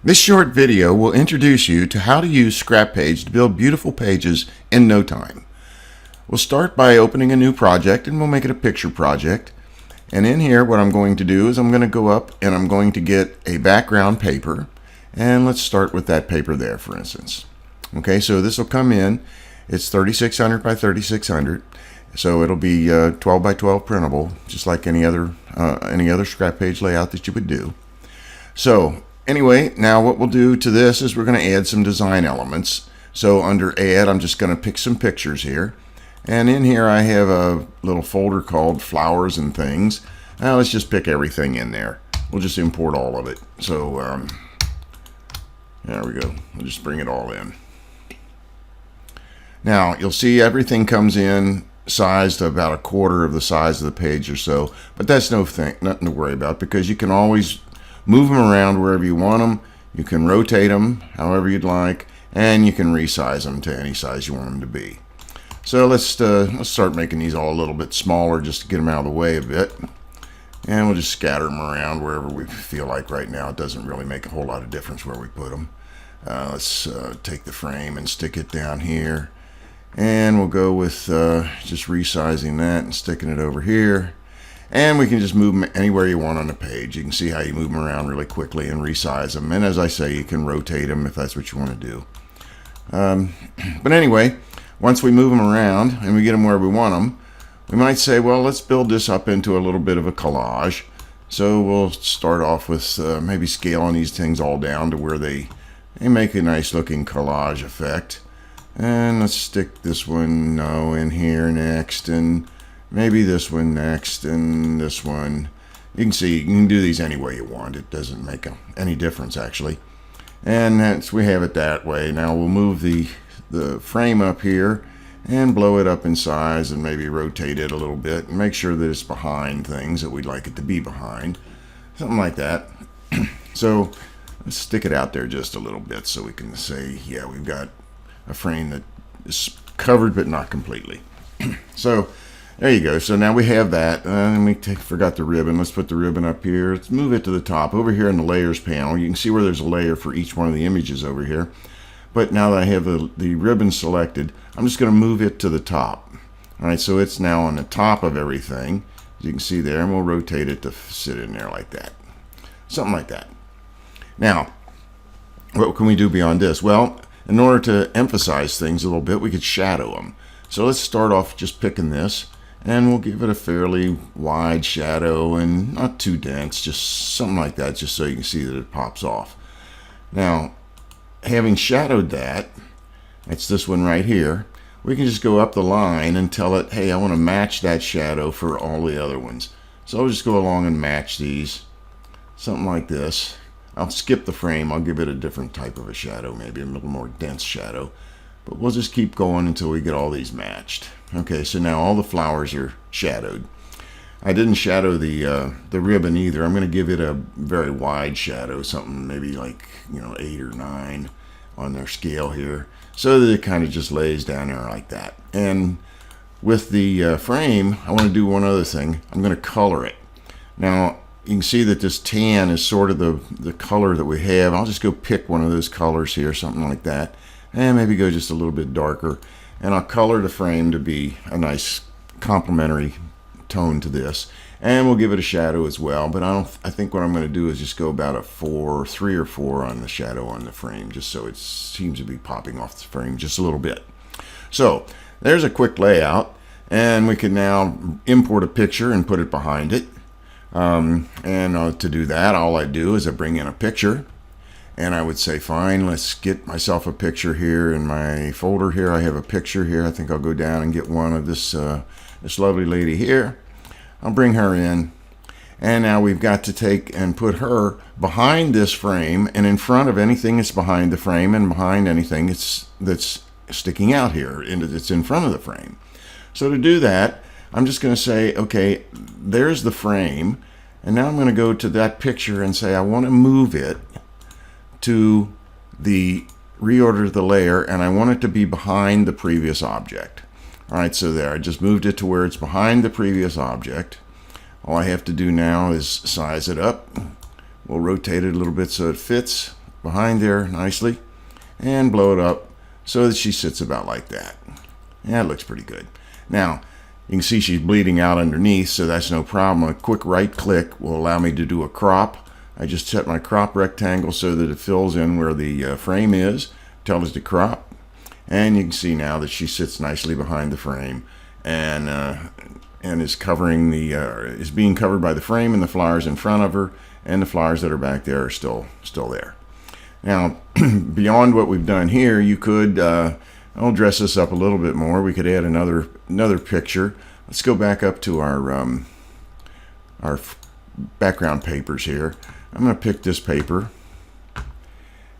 This short video will introduce you to how to use ScrapPage to build beautiful pages in no time. We'll start by opening a new project, and we'll make it a picture project. And in here, what I'm going to do is I'm going to go up and I'm going to get a background paper. And let's start with that paper there, for instance. Okay, so this will come in. It's 3600 by 3600. So it'll be 12 by 12 printable, just like any other ScrapPage layout that you would do. So anyway, now what we'll do to this is we're going to add some design elements. So under Add, I'm just going to pick some pictures here. And in here I have a little folder called Flowers and Things. Now let's just pick everything in there. We'll just import all of it. So there we go. We'll just bring it all in. Now you'll see everything comes in sized to about a quarter of the size of the page or so. But that's nothing to worry about, because you can always move them around wherever you want them. You can rotate them however you'd like, and you can resize them to any size you want them to be. So let's start making these all a little bit smaller just to get them out of the way a bit. And we'll just scatter them around wherever we feel like right now. It doesn't really make a whole lot of difference where we put them. Let's take the frame and stick it down here. And we'll go with just resizing that and sticking it over here. And we can just move them anywhere you want on the page. You can see how you move them around really quickly and resize them. And as I say, you can rotate them if that's what you want to do. But anyway, once we move them around and we get them where we want them, we might say, well, let's build this up into a little bit of a collage. So we'll start off with maybe scaling these things all down to where they make a nice looking collage effect. And let's stick this one in here next, and maybe this one next, and this one. You can see you can do these any way you want. It doesn't make any difference actually. And we have it that way. Now we'll move the frame up here and blow it up in size and maybe rotate it a little bit and make sure that it's behind things that we'd like it to be behind. Something like that. So let's stick it out there just a little bit so we can say, yeah, we've got a frame that is covered but not completely. So there you go. So now we have that. And we forgot the ribbon. Let's put the ribbon up here. Let's move it to the top. Over here in the layers panel, you can see where there's a layer for each one of the images over here. But now that I have the ribbon selected, I'm just going to move it to the top. All right, so it's now on the top of everything, as you can see there, and we'll rotate it to sit in there like that. Something like that. Now, what can we do beyond this? Well, in order to emphasize things a little bit, we could shadow them. So let's start off just picking this, and we'll give it a fairly wide shadow and not too dense, just something like that, just so you can see that it pops off. Now, having shadowed that, it's this one right here, we can just go up the line and tell it, hey, I want to match that shadow for all the other ones. So I'll just go along and match these, something like this. I'll skip the frame. I'll give it a different type of a shadow, maybe a little more dense shadow. But we'll just keep going until we get all these matched. Okay, so now all the flowers are shadowed. I didn't shadow the ribbon either. I'm going to give it a very wide shadow, something maybe like 8 or 9 on their scale here, so that it kind of just lays down there like that. And with the frame, I want to do one other thing. I'm going to color it. Now, you can see that this tan is sort of the color that we have. I'll just go pick one of those colors here, something like that, and maybe go just a little bit darker. And I'll color the frame to be a nice complementary tone to this. And we'll give it a shadow as well. But I think what I'm going to do is just go about a 3 or 4 on the shadow on the frame, just so it seems to be popping off the frame just a little bit. So there's a quick layout, and we can now import a picture and put it behind it. To do that, all I do is I bring in a picture, and I would say, fine, let's get myself a picture here in my folder here. I have a picture here. I think I'll go down and get one of this lovely lady here. I'll bring her in, and now we've got to take and put her behind this frame and in front of anything that's behind the frame and behind anything that's sticking out here, it's in front of the frame. So to do that, I'm just going to say, okay, there's the frame, and now I'm going to go to that picture and say I want to move it to the reorder the layer, and I want it to be behind the previous object. All right, so there, I just moved it to where it's behind the previous object. All I have to do now is size it up. We'll rotate it a little bit so it fits, behind there nicely and blow it up so that she sits about like that. Yeah, it looks pretty good. Now, you can see she's bleeding out underneath, so that's no problem. A quick right click will allow me to do a crop. I just set my crop rectangle so that it fills in where the frame is. Tell it to crop. And you can see now that she sits nicely behind the frame and is covering is being covered by the frame and the flowers in front of her, and the flowers that are back there are still there. Now, beyond what we've done here, you could I'll dress this up a little bit more. We could add another picture. Let's go back up to our background papers here. I'm going to pick this paper,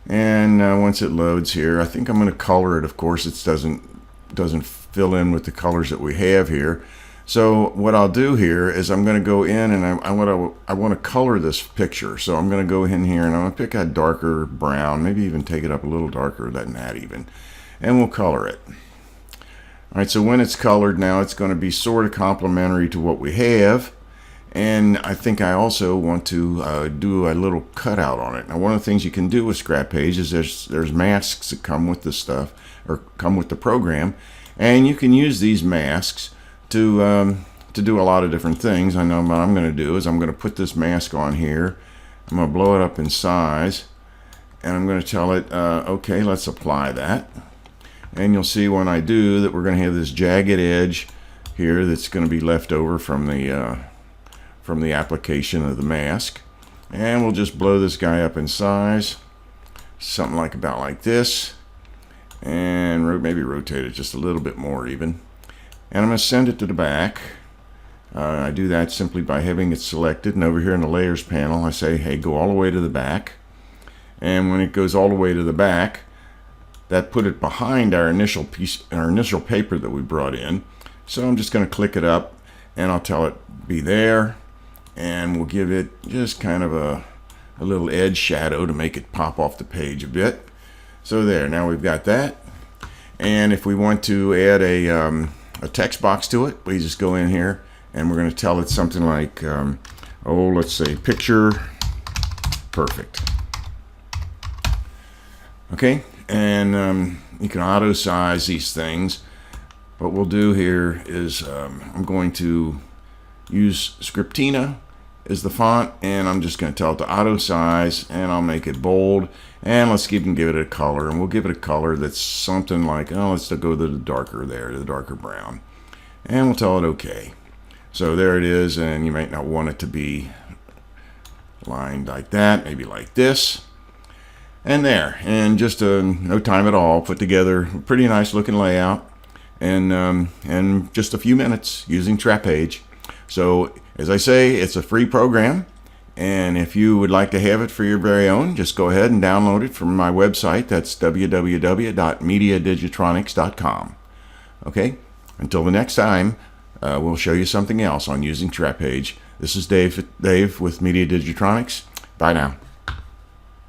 and once it loads here, I think I'm going to color it. Of course, it doesn't fill in with the colors that we have here. So what I'll do here is I'm going to go in and I want to color this picture. So I'm going to go in here and I'm going to pick a darker brown, maybe even take it up a little darker than that even, and we'll color it. All right, so when it's colored now, it's going to be sort of complementary to what we have. And I think I also want to do a little cutout on it. Now, one of the things you can do with ScrapPage is there's masks that come with this stuff, or come with the program, and you can use these masks to do a lot of different things. I know what I'm going to do is I'm going to put this mask on here. I'm going to blow it up in size, and I'm going to tell it, okay, let's apply that. And you'll see when I do that we're going to have this jagged edge here that's going to be left over from the application of the mask. And we'll just blow this guy up in size, something about like this, and maybe rotate it just a little bit more even. And I'm going to send it to the back. I do that simply by having it selected, and over here in the layers panel I say, hey, go all the way to the back. And when it goes all the way to the back, that put it behind our initial paper that we brought in. So I'm just going to click it up, and I'll tell it be there, and we'll give it just kind of a little edge shadow to make it pop off the page a bit. So there, now we've got that. And if we want to add a text box to it, we just go in here and we're going to tell it something like, let's say picture perfect. Okay, and you can auto size these things. What we'll do here is I'm going to use Scriptina as the font, and I'm just going to tell it to auto size, and I'll make it bold, and let's even give it a color, and we'll give it a color that's something like, let's go to the darker there, to the darker brown, and we'll tell it okay. So there it is, and you might not want it to be lined like that, maybe like this, and there, and just no time at all, put together a pretty nice looking layout, and just a few minutes using ScrapPage. So as I say, it's a free program, and if you would like to have it for your very own, just go ahead and download it from my website. That's www.MediaDigitronics.com. Okay, until the next time, we'll show you something else on using ScrapPage. This is Dave with MediaDigitronics. Bye now.